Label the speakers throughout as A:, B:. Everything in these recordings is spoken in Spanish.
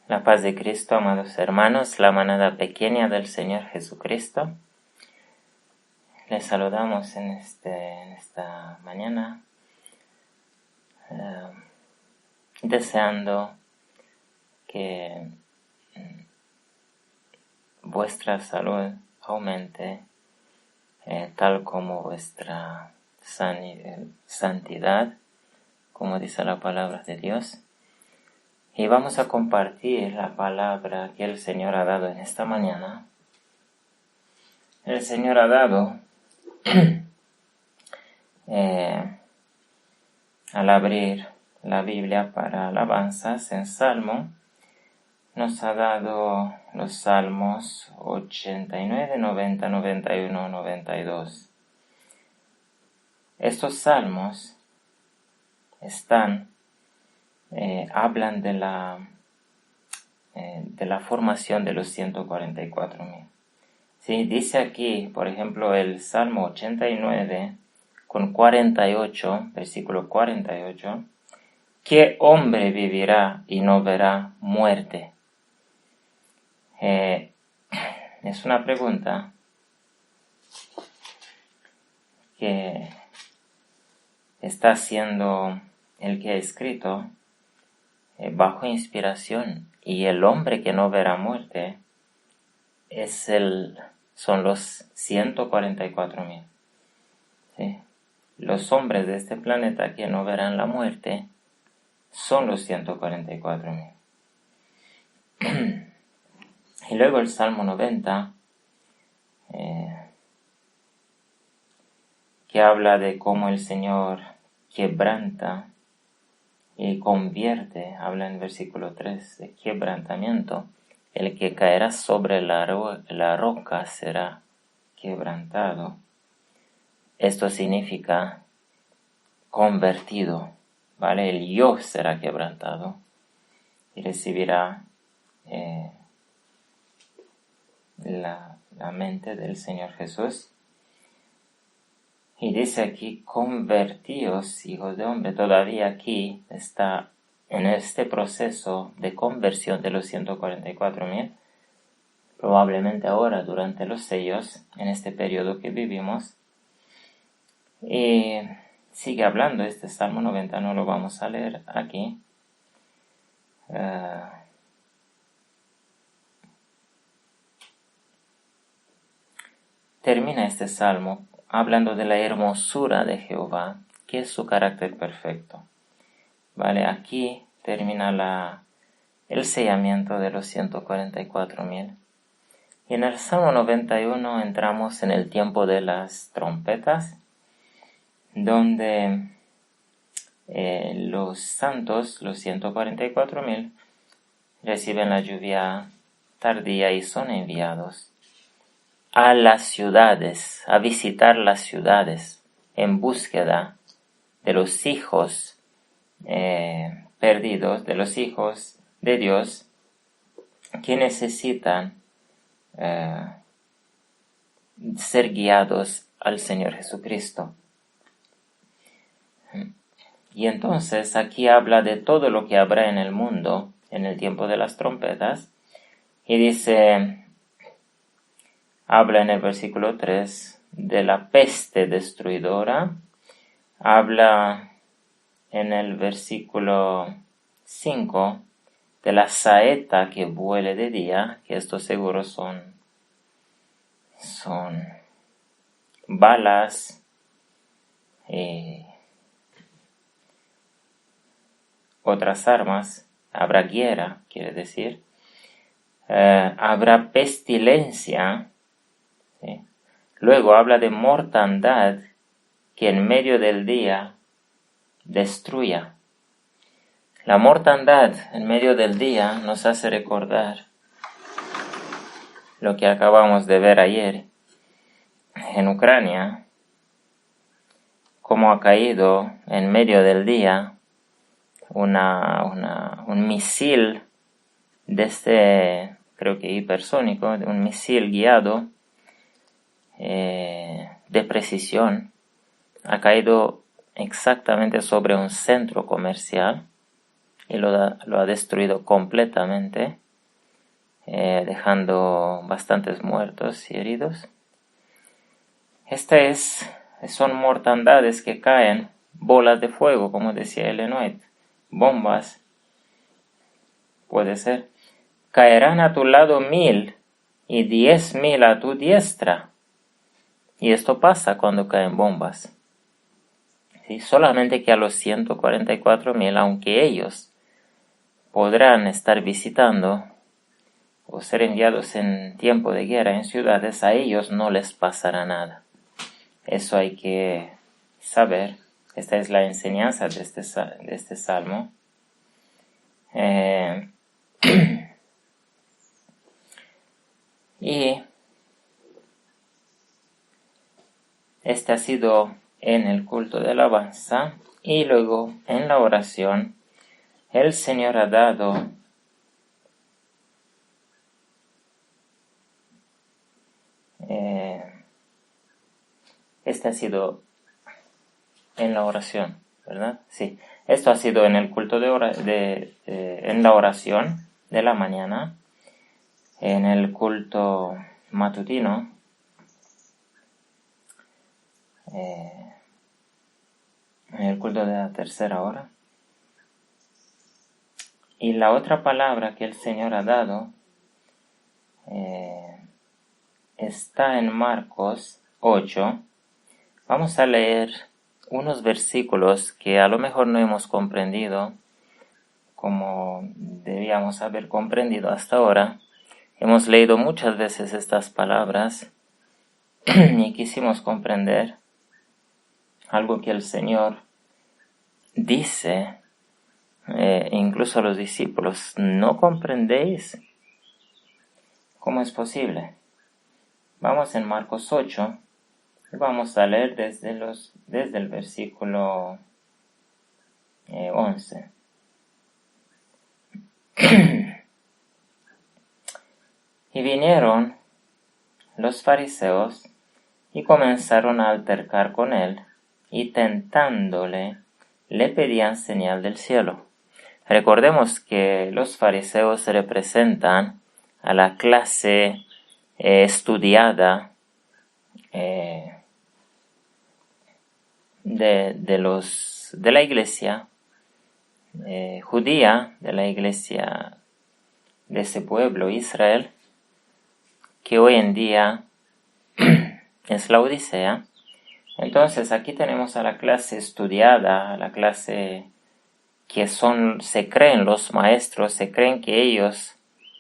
A: La paz de Cristo, amados hermanos, la manada pequeña del Señor Jesucristo. Les saludamos en esta mañana, deseando que vuestra salud aumente, tal como vuestra santidad, como dice la palabra de Dios. Y vamos a compartir la palabra que el Señor ha dado en esta mañana. El Señor ha dado, al abrir la Biblia para alabanzas en Salmo, nos ha dado los Salmos 89, 90, 91, 92. Estos salmos hablan de la formación de los 144,000. Sí, dice aquí, por ejemplo, el Salmo 89 con 48, versículo 48, ¿qué hombre vivirá y no verá muerte? Es una pregunta que está haciendo el que ha escrito bajo inspiración, y el hombre que no verá muerte son los 144,000. ¿Sí? Los hombres de este planeta que no verán la muerte son los 144,000. Y luego el Salmo 90, que habla de cómo el Señor quebranta y convierte, habla en versículo 3 de quebrantamiento. El que caerá sobre la roca será quebrantado. Esto significa convertido, ¿vale? El yo será quebrantado y recibirá la mente del Señor Jesús. Y dice aquí, convertíos, hijos de hombre. Todavía aquí está en este proceso de conversión de los 144,000. Probablemente ahora, durante los sellos, en este periodo que vivimos. Y sigue hablando este Salmo 90, no lo vamos a leer aquí. Termina este Salmo hablando de la hermosura de Jehová, que es su carácter perfecto. Vale, aquí termina el sellamiento de los 144,000. Y en el Salmo 91 entramos en el tiempo de las trompetas, donde los santos, los 144,000, reciben la lluvia tardía y son enviados a las ciudades, a visitar las ciudades en búsqueda de los hijos perdidos, de los hijos de Dios que necesitan ser guiados al Señor Jesucristo. Y entonces aquí habla de todo lo que habrá en el mundo en el tiempo de las trompetas, y dice, habla en el versículo 3 de la peste destruidora, habla en el versículo 5 de la saeta que vuele de día, que estos seguros son balas y otras armas. Habrá guerra, quiere decir. Habrá pestilencia. ¿Sí? Luego habla de mortandad que en medio del día destruya. La mortandad en medio del día nos hace recordar lo que acabamos de ver ayer en Ucrania, cómo ha caído en medio del día un misil creo que hipersónico, un misil guiado de precisión, ha caído exactamente sobre un centro comercial y lo ha destruido completamente, dejando bastantes muertos y heridos. Son mortandades que caen, bolas de fuego, como decía Ellen White, bombas, puede ser. Caerán a tu lado 1000 y 10,000 a tu diestra. Y esto pasa cuando caen bombas. ¿Sí? Solamente que a los 144,000, aunque ellos podrán estar visitando o ser enviados en tiempo de guerra en ciudades, a ellos no les pasará nada. Eso hay que saber. Esta es la enseñanza de este salmo. Y este ha sido en el culto de alabanza, y luego en la oración el Señor ha dado este ha sido en la oración, ¿verdad? Sí, esto ha sido en el culto en la oración de la mañana, en el culto matutino, en el culto de la tercera hora. Y la otra palabra que el Señor ha dado está en Marcos 8. Vamos a leer unos versículos que a lo mejor no hemos comprendido como debíamos haber comprendido hasta ahora. Hemos leído muchas veces estas palabras y quisimos comprender algo que el Señor dice, incluso a los discípulos. ¿No comprendéis? ¿Cómo es posible? Vamos en Marcos 8 y vamos a leer desde el versículo 11. Y vinieron los fariseos y comenzaron a altercar con él, y tentándole, le pedían señal del cielo. Recordemos que los fariseos representan a la clase estudiada de la iglesia judía, de la iglesia de ese pueblo, Israel, que hoy en día es la Odisea. Entonces aquí tenemos a la clase estudiada, a la clase que se creen los maestros, se creen que ellos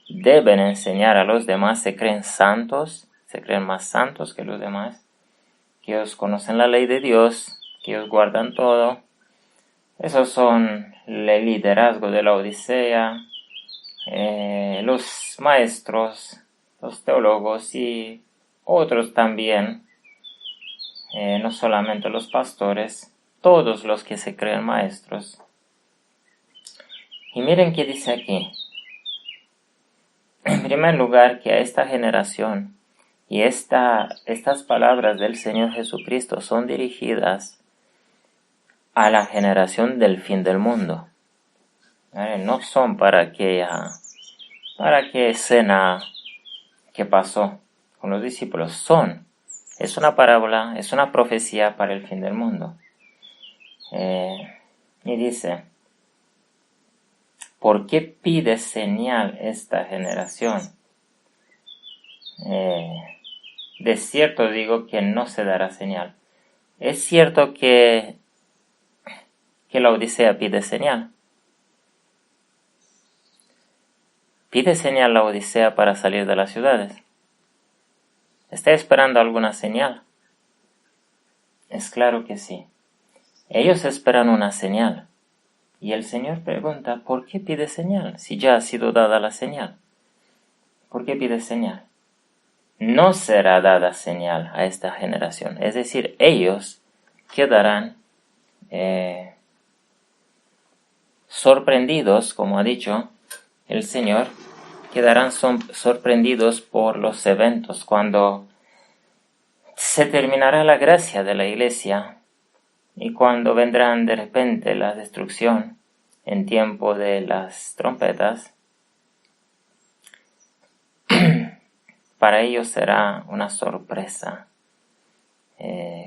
A: deben enseñar a los demás, se creen santos, se creen más santos que los demás, que ellos conocen la ley de Dios, que ellos guardan todo. Esos son el liderazgo de la Odisea, los maestros, los teólogos y otros también, no solamente los pastores, todos los que se creen maestros. Y miren qué dice aquí. En primer lugar, que a esta generación y estas palabras del Señor Jesucristo son dirigidas a la generación del fin del mundo. No son para aquella escena que pasó con los discípulos. Es una parábola, es una profecía para el fin del mundo. Y dice: ¿por qué pide señal esta generación? De cierto digo que no se dará señal. Es cierto que la Odisea pide señal. ¿Pide señal la Odisea para salir de las ciudades? ¿Está esperando alguna señal? Es claro que sí. Ellos esperan una señal. Y el Señor pregunta: ¿por qué pide señal si ya ha sido dada la señal? ¿Por qué pide señal? No será dada señal a esta generación. Es decir, ellos quedarán sorprendidos, como ha dicho el Señor, quedarán sorprendidos por los eventos cuando se terminará la gracia de la iglesia y cuando vendrán de repente la destrucción en tiempo de las trompetas, para ellos será una sorpresa,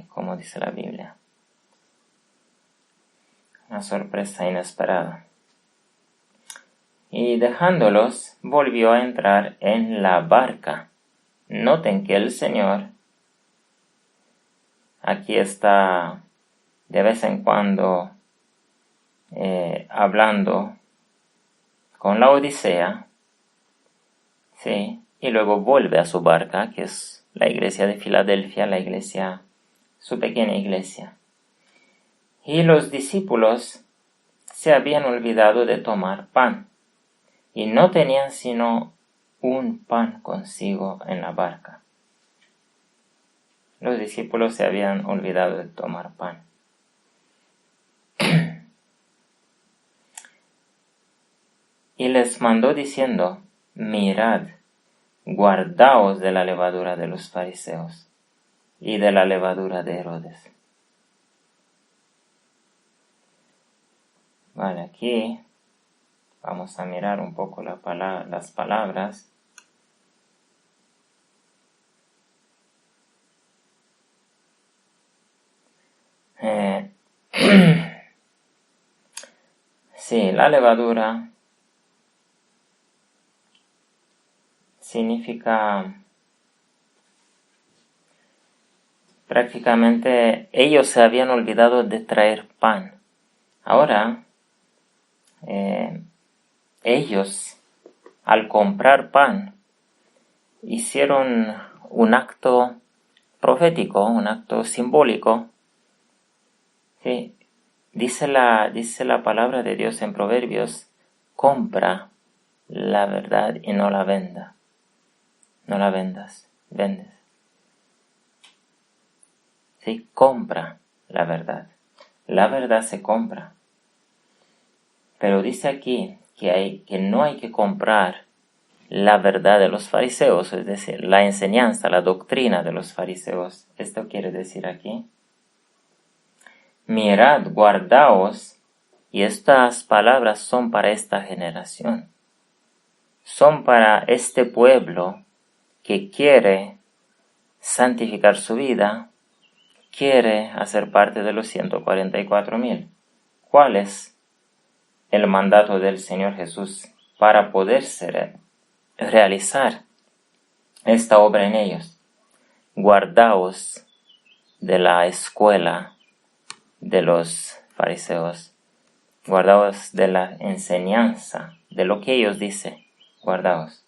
A: como dice la Biblia, una sorpresa inesperada. Y dejándolos, volvió a entrar en la barca. Noten que el Señor aquí está de vez en cuando hablando con la Odisea, ¿sí? Y luego vuelve a su barca, que es la iglesia de Filadelfia, su pequeña iglesia. Y los discípulos se habían olvidado de tomar pan, y no tenían sino un pan consigo en la barca. Los discípulos se habían olvidado de tomar pan. Y les mandó diciendo: mirad, guardaos de la levadura de los fariseos y de la levadura de Herodes. Vale, aquí vamos a mirar un poco las palabras. Sí, la levadura significa prácticamente ellos se habían olvidado de traer pan. Ahora, ellos al comprar pan hicieron un acto profético, un acto simbólico. ¿Sí? Dice la palabra de Dios en Proverbios: compra la verdad y no la venda. No la vendas, vendes. ¿Sí? Compra la verdad. La verdad se compra. Pero dice aquí que no hay que comprar la verdad de los fariseos, es decir, la enseñanza, la doctrina de los fariseos. Esto quiere decir aquí: mirad, guardaos, y estas palabras son para esta generación. Son para este pueblo que quiere santificar su vida, quiere hacer parte de los 144,000. ¿Cuál es el mandato del Señor Jesús para poder realizar esta obra en ellos? Guardaos de la escuela de los fariseos, guardaos de la enseñanza, de lo que ellos dicen, guardaos.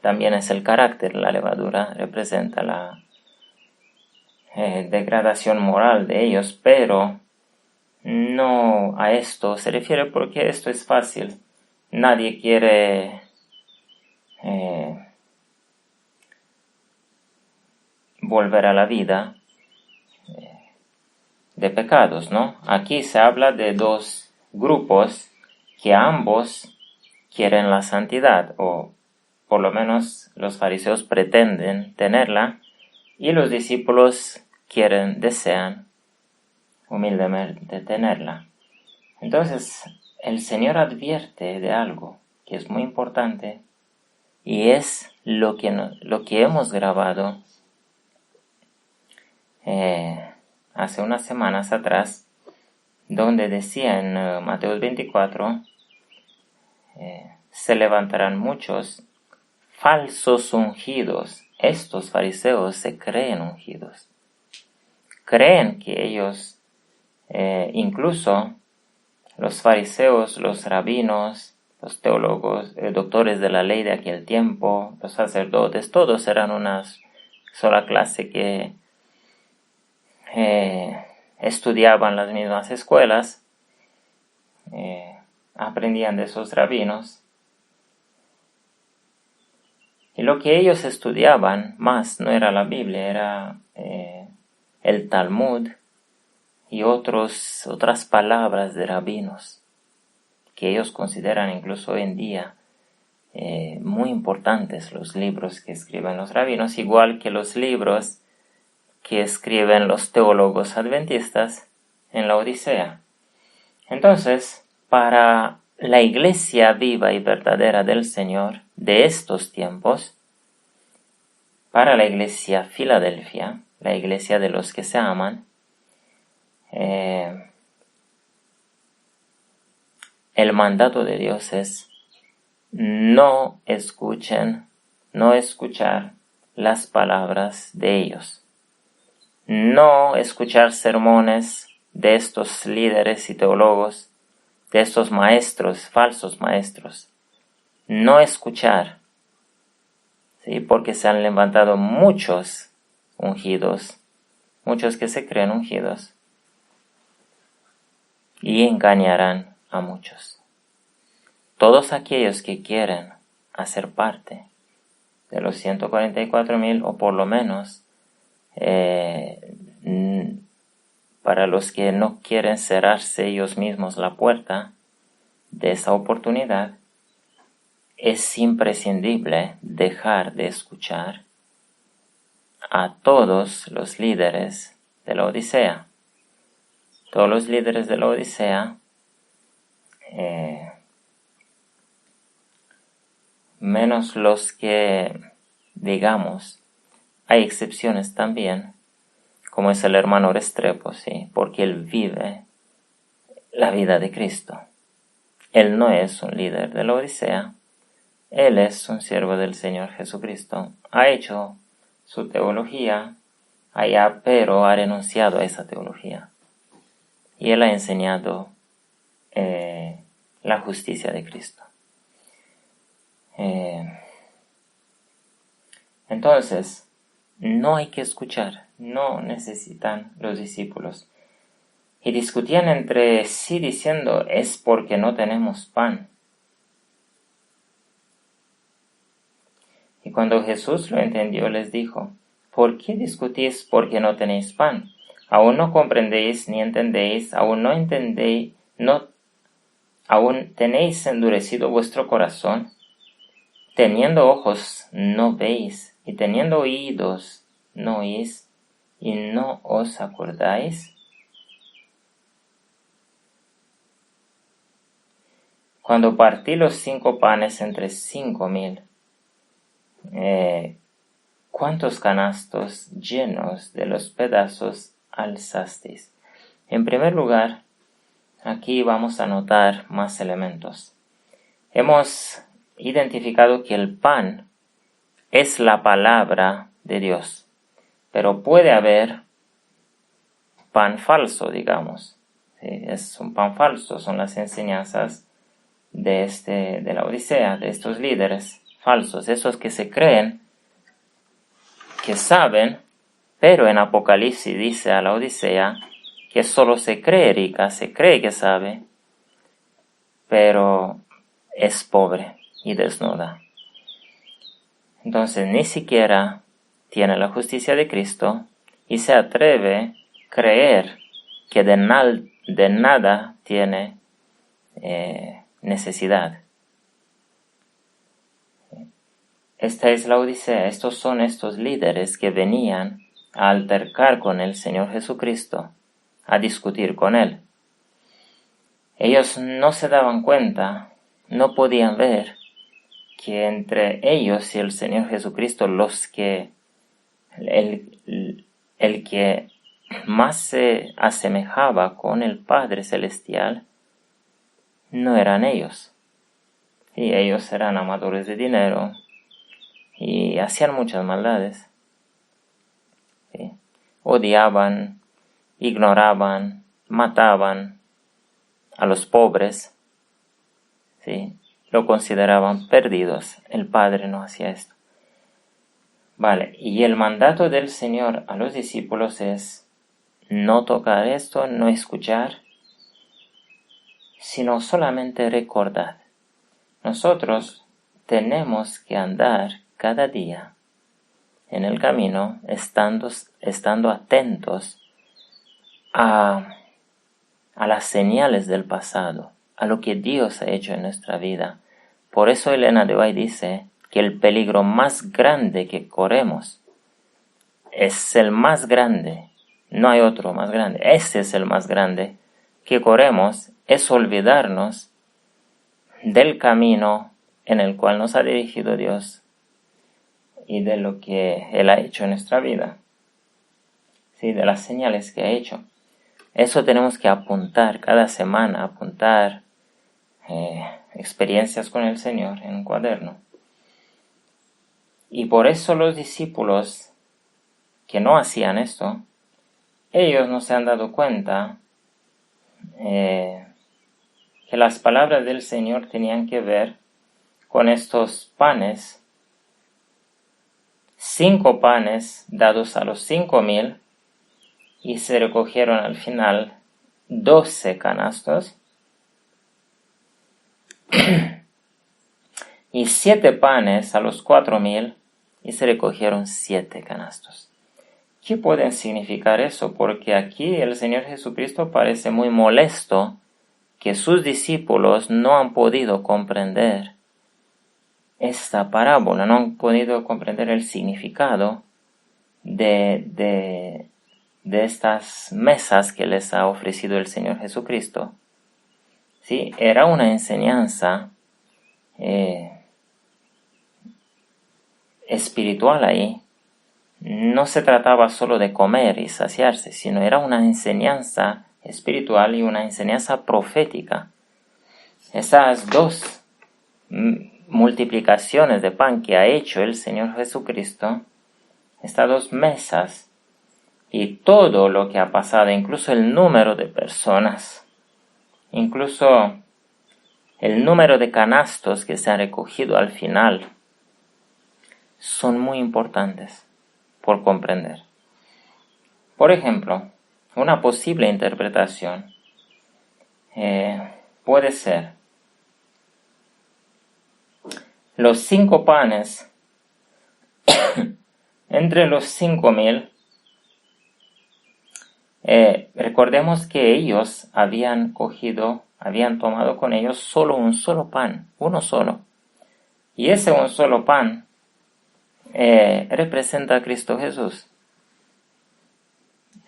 A: También es el carácter, la levadura representa la degradación moral de ellos, pero no a esto se refiere, porque esto es fácil. Nadie quiere volver a la vida de pecados, ¿no? Aquí se habla de dos grupos que ambos quieren la santidad, o por lo menos los fariseos pretenden tenerla, y los discípulos desean humildemente tenerla. Entonces, el Señor advierte de algo que es muy importante, y es lo que hemos grabado hace unas semanas atrás, donde decía en Mateo 24, se levantarán muchos falsos ungidos. Estos fariseos se creen ungidos. Creen que ellos, incluso los fariseos, los rabinos, los teólogos, doctores de la ley de aquel tiempo, los sacerdotes, todos eran una sola clase que estudiaban las mismas escuelas, aprendían de esos rabinos. Y lo que ellos estudiaban más no era la Biblia, era el Talmud y otras palabras de rabinos, que ellos consideran incluso hoy en día muy importantes, los libros que escriben los rabinos, igual que los libros que escriben los teólogos adventistas en la Odisea. Entonces, para la iglesia viva y verdadera del Señor de estos tiempos, para la iglesia Filadelfia, la iglesia de los que se aman, el mandato de Dios es no escuchar las palabras de ellos, no escuchar sermones de estos líderes y teólogos, de estos maestros, falsos maestros, no escuchar, ¿sí? Porque se han levantado muchos ungidos, muchos que se creen ungidos, y engañarán a muchos. Todos aquellos que quieren hacer parte de los 144,000, o por lo menos para los que no quieren cerrarse ellos mismos la puerta de esa oportunidad, es imprescindible dejar de escuchar a todos los líderes de la Odisea. Todos los líderes de la Odisea, menos los que, digamos, hay excepciones también, como es el hermano Restrepo, ¿sí? Porque él vive la vida de Cristo. Él no es un líder de la Odisea, él es un siervo del Señor Jesucristo. Ha hecho su teología allá, pero ha renunciado a esa teología. Y él ha enseñado la justicia de Cristo. Entonces, no hay que escuchar, no necesitan los discípulos. Y discutían entre sí diciendo, es porque no tenemos pan. Y cuando Jesús lo entendió, les dijo, ¿por qué discutís porque no tenéis pan? ¿Aún no comprendéis ni entendéis? ¿Aún tenéis endurecido vuestro corazón? Teniendo ojos no veis, y teniendo oídos no oís, y no os acordáis. Cuando partí los 5 panes entre 5,000, ¿cuántos canastos llenos de los pedazos alzasteis? En primer lugar, aquí vamos a notar más elementos. Hemos identificado que el pan es la palabra de Dios, pero puede haber pan falso, digamos. ¿Sí? Es un pan falso, son las enseñanzas de la Odisea, de estos líderes falsos, esos que se creen que saben, pero en Apocalipsis dice a la Odisea que solo se cree rica, se cree que sabe, pero es pobre y desnuda. Entonces ni siquiera tiene la justicia de Cristo y se atreve a creer que de nada tiene necesidad. Esta es la Odisea, estos son estos líderes que venían a altercar con el Señor Jesucristo, a discutir con Él. Ellos no se daban cuenta, no podían ver que entre ellos y el Señor Jesucristo el que más se asemejaba con el Padre Celestial no eran ellos. Y ellos eran amadores de dinero y hacían muchas maldades. ¿Sí? Odiaban, ignoraban, mataban a los pobres. ¿Sí? Lo consideraban perdidos. El Padre no hacía esto. Vale, y el mandato del Señor a los discípulos es no tocar esto, no escuchar, sino solamente recordar. Nosotros tenemos que andar cada día en el camino, estando atentos a las señales del pasado, a lo que Dios ha hecho en nuestra vida. Por eso Elena de White dice que el peligro más grande que corremos es el más grande, no hay otro más grande, ese es el más grande que corremos, es olvidarnos del camino en el cual nos ha dirigido Dios y de lo que Él ha hecho en nuestra vida, ¿sí? De las señales que ha hecho. Eso tenemos que apuntar cada semana, apuntar experiencias con el Señor en un cuaderno. Y por eso los discípulos que no hacían esto, ellos no se han dado cuenta que las palabras del Señor tenían que ver con estos panes, 5 panes dados a los 5,000, y se recogieron al final 12 canastos, y 7 panes a los 4,000, y se recogieron 7 canastos. ¿Qué puede significar eso? Porque aquí el Señor Jesucristo parece muy molesto que sus discípulos no han podido comprender esta parábola, no han podido comprender el significado de estas mesas que les ha ofrecido el Señor Jesucristo. ¿Sí? Era una enseñanza espiritual ahí. No se trataba solo de comer y saciarse, sino era una enseñanza espiritual y una enseñanza profética. Esas 2 multiplicaciones de pan que ha hecho el Señor Jesucristo, estas 2 mesas y todo lo que ha pasado, incluso el número de personas, incluso el número de canastos que se han recogido al final, son muy importantes por comprender. Por ejemplo, una posible interpretación puede ser: los 5 panes entre los 5,000. Recordemos que ellos habían tomado con ellos solo un solo pan, uno solo. Y ese un solo pan representa a Cristo Jesús.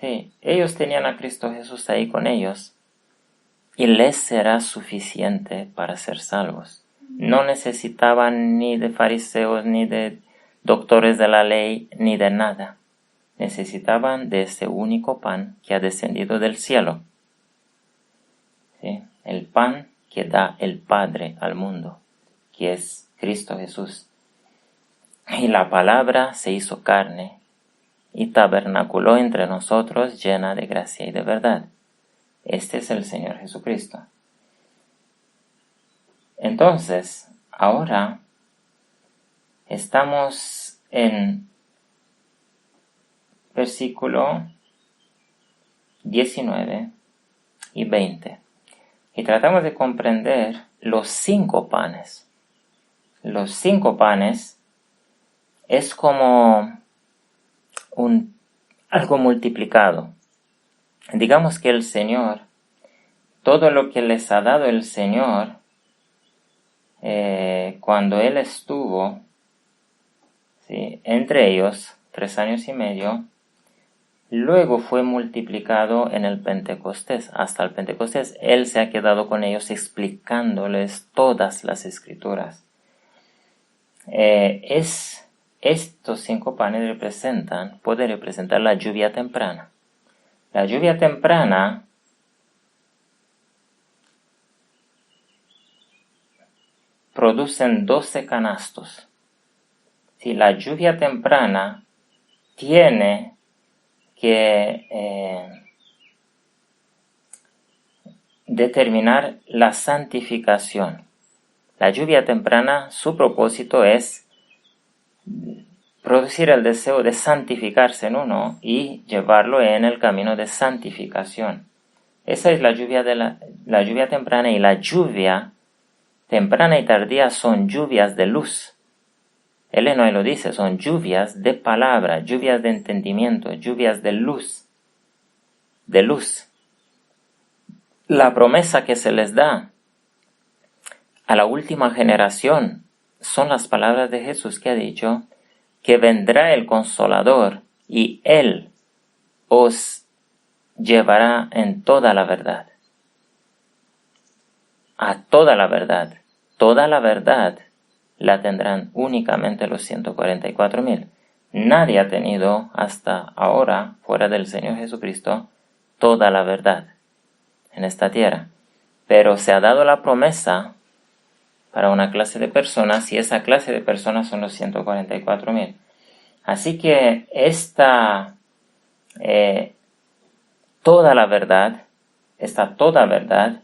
A: Sí, ellos tenían a Cristo Jesús ahí con ellos y les será suficiente para ser salvos. No necesitaban ni de fariseos, ni de doctores de la ley, ni de nada. Necesitaban de ese único pan que ha descendido del cielo. ¿Sí? El pan que da el Padre al mundo, que es Cristo Jesús. Y la palabra se hizo carne y tabernaculó entre nosotros, llena de gracia y de verdad. Este es el Señor Jesucristo. Entonces, ahora estamos en versículo 19 y 20 y tratamos de comprender los 5 panes. Los 5 panes es como algo multiplicado. Digamos que el Señor, todo lo que les ha dado el Señor cuando Él estuvo, ¿sí?, entre ellos 3 años y medio, luego fue multiplicado en el Pentecostés. Hasta el Pentecostés Él se ha quedado con ellos explicándoles todas las Escrituras. Estos 5 panes pueden representar la lluvia temprana. La lluvia temprana producen 12 canastos. Si la lluvia temprana tiene que determinar la santificación. La lluvia temprana, su propósito es producir el deseo de santificarse en uno y llevarlo en el camino de santificación. Esa es la lluvia temprana, y la lluvia temprana y tardía son lluvias de luz. Él no lo dice, son lluvias de palabra, lluvias de entendimiento, lluvias de luz. De luz. La promesa que se les da a la última generación son las palabras de Jesús, que ha dicho que vendrá el Consolador y Él os llevará en toda la verdad. a toda la verdad. Toda la verdad la tendrán únicamente los 144,000. Nadie ha tenido hasta ahora, fuera del Señor Jesucristo, toda la verdad en esta tierra. Pero se ha dado la promesa para una clase de personas, y esa clase de personas son los 144,000. Así que toda verdad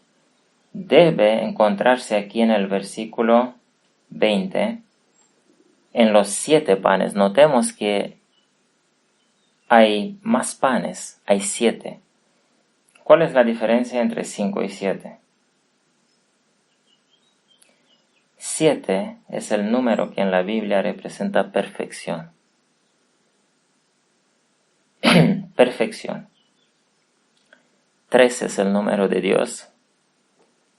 A: debe encontrarse aquí en el versículo 20, en los 7 panes. Notemos que hay más panes, hay 7. ¿Cuál es la diferencia entre 5 y 7? 7 es el número que en la Biblia representa perfección. Perfección. 3 es el número de Dios.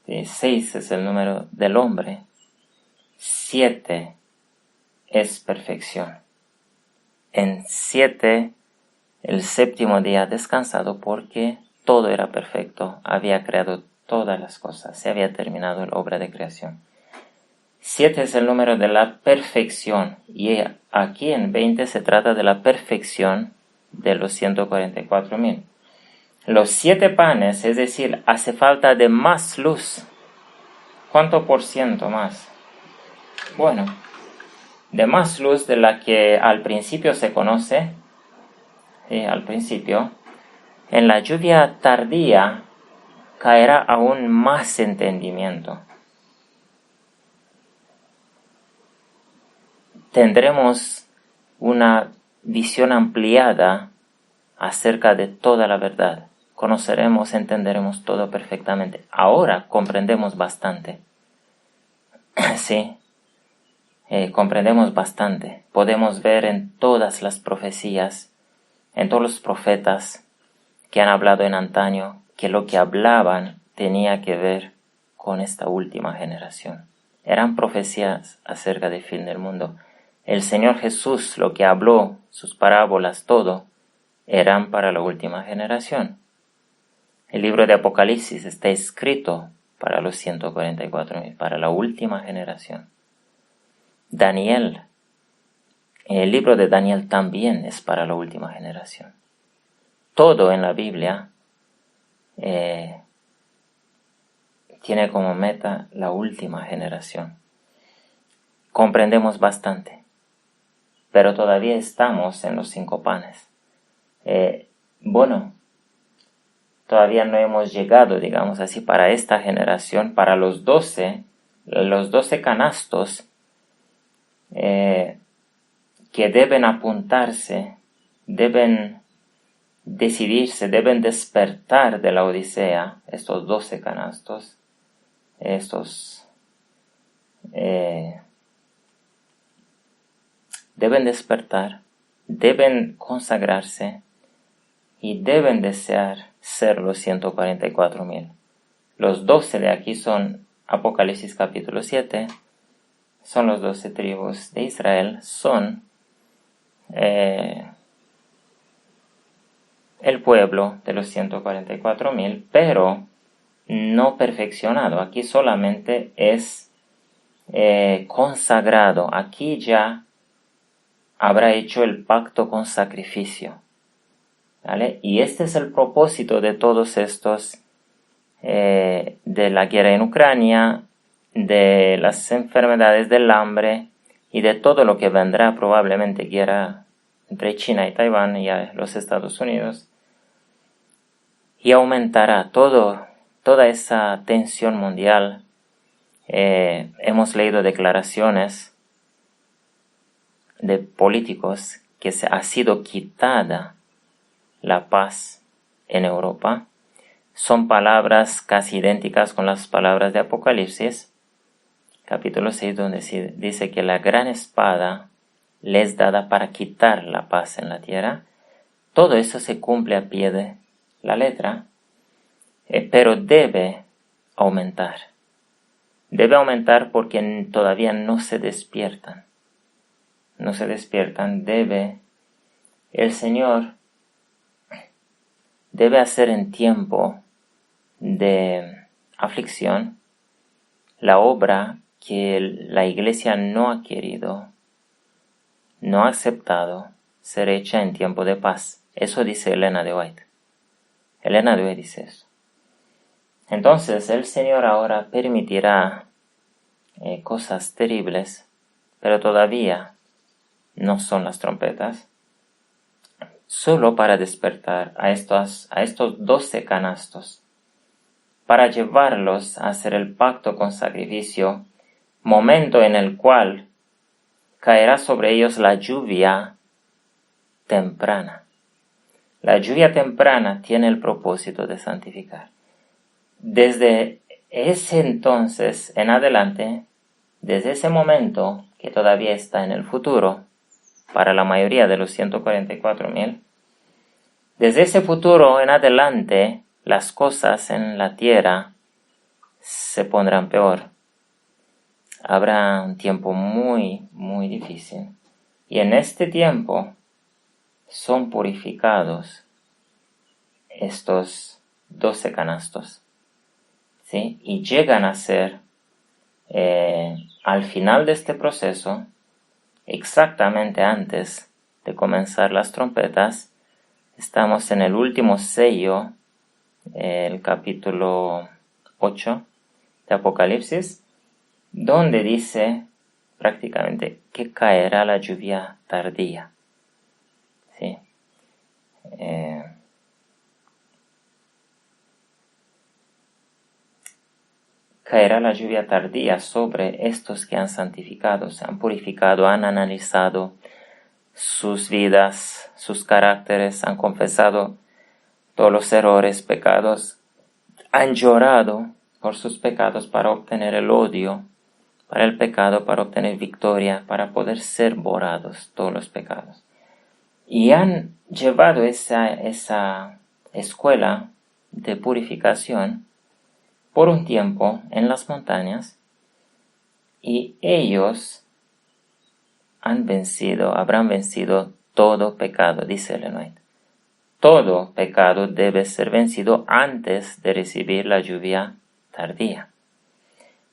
A: 6 es el número del hombre. 7 es perfección. En 7, el séptimo día ha descansado porque todo era perfecto. Había creado todas las cosas. Se había terminado la obra de creación. 7 es el número de la perfección. Y aquí en 20 se trata de la perfección de los 144,000. Los 7 panes, es decir, hace falta de más luz. ¿Cuánto por ciento más? Bueno, de más luz de la que al principio se conoce. Al principio, en la lluvia tardía caerá aún más entendimiento. Tendremos una visión ampliada acerca de toda la verdad. Conoceremos, entenderemos todo perfectamente. Ahora comprendemos bastante. Sí, comprendemos bastante. Podemos ver en todas las profecías, en todos los profetas que han hablado en antaño, que lo que hablaban tenía que ver con esta última generación. Eran profecías acerca del fin del mundo. El Señor Jesús, lo que habló, sus parábolas, todo, eran para la última generación. El libro de Apocalipsis está escrito para los 144,000, para la última generación. Daniel, el libro de Daniel también es para la última generación. Todo en la Biblia tiene como meta la última generación. Comprendemos bastante, pero todavía estamos en los 5 panes. Todavía no hemos llegado, digamos así, para esta generación, para los 12 canastos que deben apuntarse, deben decidirse, deben despertar de la Odisea, estos 12 canastos, deben despertar, deben consagrarse y deben desear ser los 144,000. Los 12 de aquí son Apocalipsis capítulo 7, son los 12 tribus de Israel, son el pueblo de los 144,000, pero no perfeccionado. Aquí solamente es consagrado. Aquí ya habrá hecho el pacto con sacrificio. ¿Vale? Y este es el propósito de todos estos, de la guerra en Ucrania, de las enfermedades del hambre y de todo lo que vendrá, probablemente guerra entre China y Taiwán y los Estados Unidos. Y aumentará toda esa tensión mundial. Hemos leído declaraciones de políticos que se ha sido quitada la paz en Europa. Son palabras casi idénticas con las palabras de Apocalipsis, capítulo 6, donde se dice que la gran espada le es dada para quitar la paz en la tierra. Todo eso se cumple a pie de la letra, pero debe aumentar. Debe aumentar porque todavía no se despiertan. No se despiertan. El Señor debe hacer en tiempo de aflicción, la obra que la Iglesia no ha querido, no ha aceptado ser hecha en tiempo de paz. Eso dice Elena de White. Elena de White dice eso. Entonces el Señor ahora permitirá cosas terribles, pero todavía no son las trompetas, solo para despertar a estos 12 canastos, para llevarlos a hacer el pacto con sacrificio, momento en el cual caerá sobre ellos la lluvia temprana. La lluvia temprana tiene el propósito de santificar. Desde ese entonces en adelante, desde ese momento que todavía está en el futuro, para la mayoría de los 144,000, desde ese futuro en adelante, las cosas en la tierra se pondrán peor. Habrá un tiempo muy, muy difícil. Y en este tiempo son purificados estos 12 canastos, ¿sí? Y llegan a ser, al final de este proceso, exactamente antes de comenzar las trompetas, estamos en el último sello, el capítulo 8 de Apocalipsis, donde dice prácticamente que caerá la lluvia tardía. ¿Sí? Caerá la lluvia tardía sobre estos que han santificado, se han purificado, han analizado sus vidas, sus caracteres, han confesado todos los errores, pecados, han llorado por sus pecados para obtener el odio, para el pecado, para obtener victoria, para poder ser borrados todos los pecados. Y han llevado esa escuela de purificación por un tiempo en las montañas, y ellos habrán vencido todo pecado, dice Ellen White. Todo pecado debe ser vencido antes de recibir la lluvia tardía.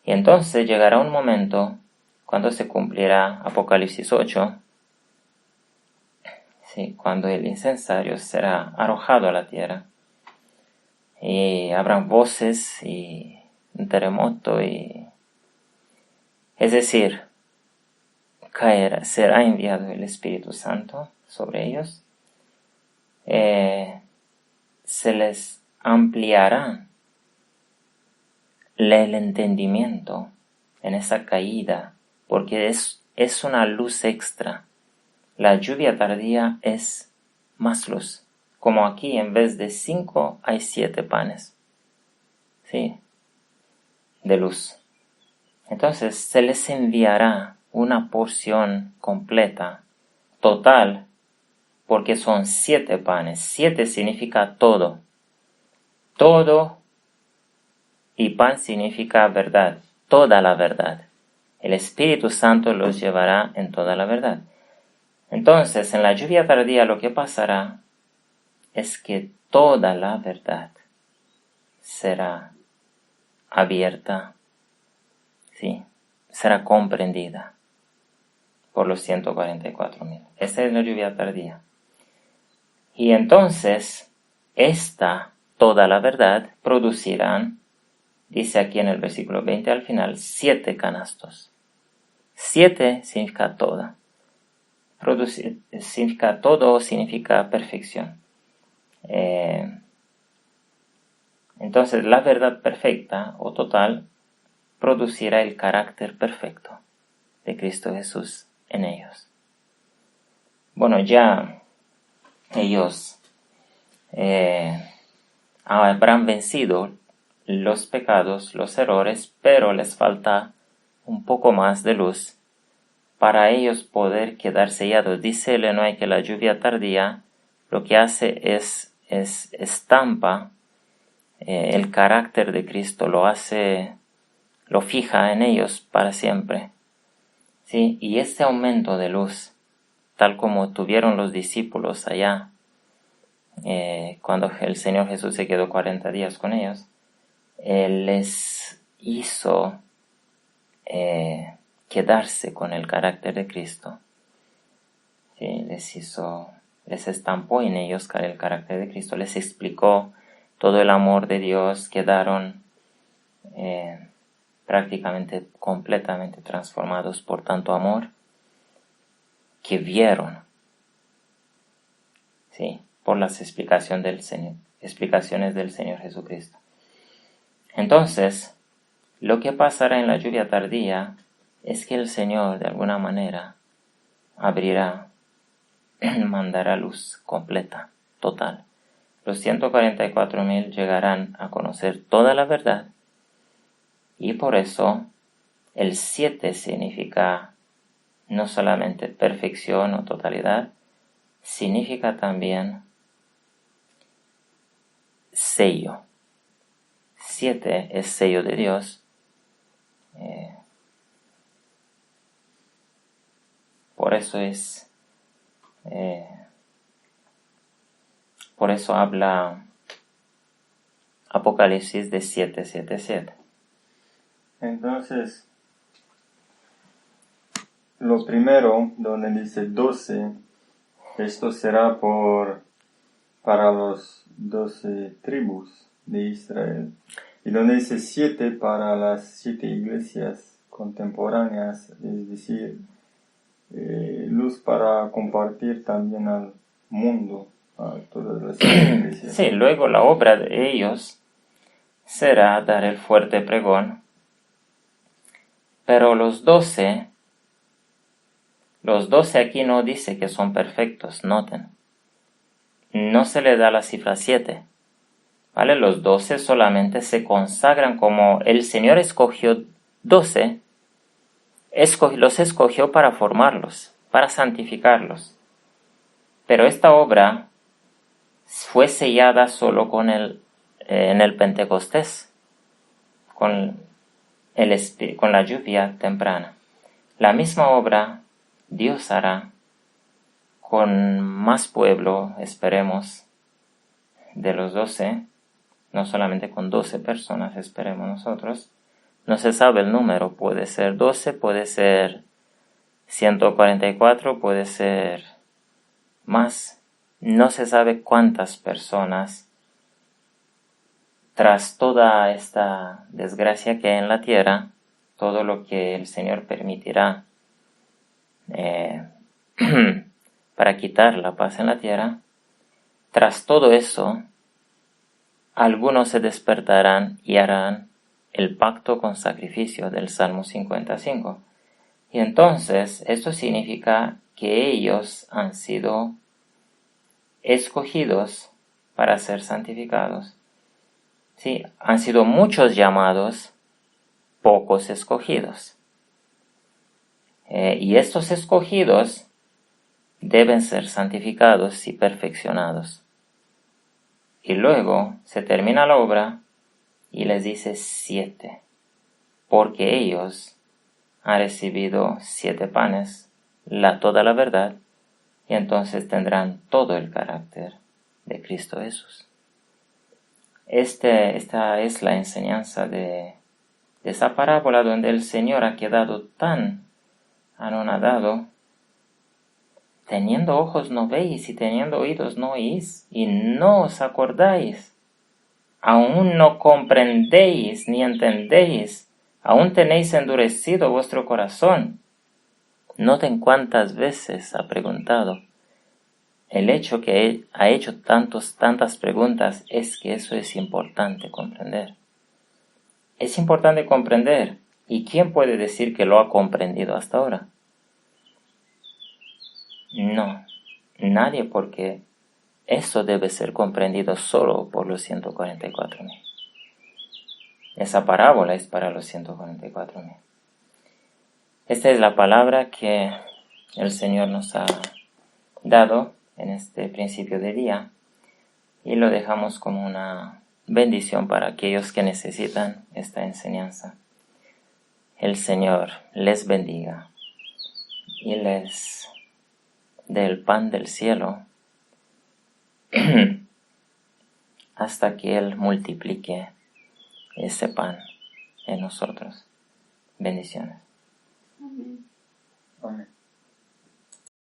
A: Y entonces llegará un momento cuando se cumplirá Apocalipsis 8, ¿sí? Cuando el incensario será arrojado a la tierra, y habrán voces y un terremoto, es decir, será enviado el Espíritu Santo sobre ellos, se les ampliará el entendimiento en esa caída, porque es una luz extra. La lluvia tardía es más luz, como aquí en vez de 5 hay 7 panes, ¿sí?, de luz. Entonces se les enviará una porción completa, total, porque son 7 panes. 7 significa todo. Todo, y pan significa verdad, toda la verdad. El Espíritu Santo los llevará en toda la verdad. Entonces, en la lluvia tardía lo que pasará es que toda la verdad será abierta, ¿sí?, será comprendida por los 144,000. Esa es la lluvia tardía. Y entonces, toda la verdad, producirán, dice aquí en el versículo 20 al final, 7 canastos. 7 significa toda. Producir significa todo, significa perfección. Entonces, la verdad perfecta o total producirá el carácter perfecto de Cristo Jesús en ellos. Bueno, ya ellos habrán vencido los pecados, los errores, pero les falta un poco más de luz para ellos poder quedar sellados. Dice Ellen White que la lluvia tardía lo que hace es estampa el carácter de Cristo, lo fija en ellos para siempre, ¿sí? Y este aumento de luz, tal como tuvieron los discípulos allá, cuando el Señor Jesús se quedó 40 días con ellos, les hizo quedarse con el carácter de Cristo. ¿Sí? Les estampó en ellos el carácter de Cristo, les explicó todo el amor de Dios, quedaron prácticamente completamente transformados por tanto amor que vieron, ¿sí? Por las explicaciones del Señor Jesucristo. Entonces, lo que pasará en la lluvia tardía es que el Señor de alguna manera abrirá, mandará luz completa, total. Los 144,000 llegarán a conocer toda la verdad, y por eso el 7 significa no solamente perfección o totalidad, significa también sello. 7 es sello de Dios. Por eso habla Apocalipsis de 777.
B: Entonces, lo primero, donde dice 12, esto será para los 12 tribus de Israel. Y donde dice 7 para las 7 iglesias contemporáneas, es decir, luz para compartir también al mundo, a todas las iglesias.
A: Sí, luego la obra de ellos será dar el fuerte pregón, pero los 12 aquí no dice que son perfectos, noten. No se le da la cifra 7, ¿vale? Los 12 solamente se consagran como el Señor escogió 12, los escogió para formarlos, para santificarlos. Pero esta obra fue sellada solo en el Pentecostés, con la lluvia temprana. La misma obra Dios hará con más pueblo, esperemos, de los 12, no solamente con 12 personas, esperemos nosotros. No se sabe el número, puede ser 12, puede ser 144, puede ser más. No se sabe cuántas personas, tras toda esta desgracia que hay en la tierra, todo lo que el Señor permitirá para quitar la paz en la tierra, tras todo eso, algunos se despertarán y harán el pacto con sacrificio del Salmo 55. Y entonces esto significa que ellos han sido escogidos para ser santificados. Sí, han sido muchos llamados, pocos escogidos. Y estos escogidos deben ser santificados y perfeccionados. Y luego se termina la obra y les dice 7, porque ellos han recibido 7 panes, toda la verdad, y entonces tendrán todo el carácter de Cristo Jesús. Esta es la enseñanza de esa parábola donde el Señor ha quedado tan anonadado. Teniendo ojos no veis y teniendo oídos no oís y no os acordáis. Aún no comprendéis ni entendéis, aún tenéis endurecido vuestro corazón. Noten cuántas veces ha preguntado. El hecho que él ha hecho tantas preguntas es que eso es importante comprender. Es importante comprender. ¿Y quién puede decir que lo ha comprendido hasta ahora? No, nadie, porque eso debe ser comprendido solo por los 144,000. Esa parábola es para los 144,000. Esta es la palabra que el Señor nos ha dado en este principio de día y lo dejamos como una bendición para aquellos que necesitan esta enseñanza. El Señor les bendiga y les dé el pan del cielo hasta que Él multiplique ese pan en nosotros. Bendiciones.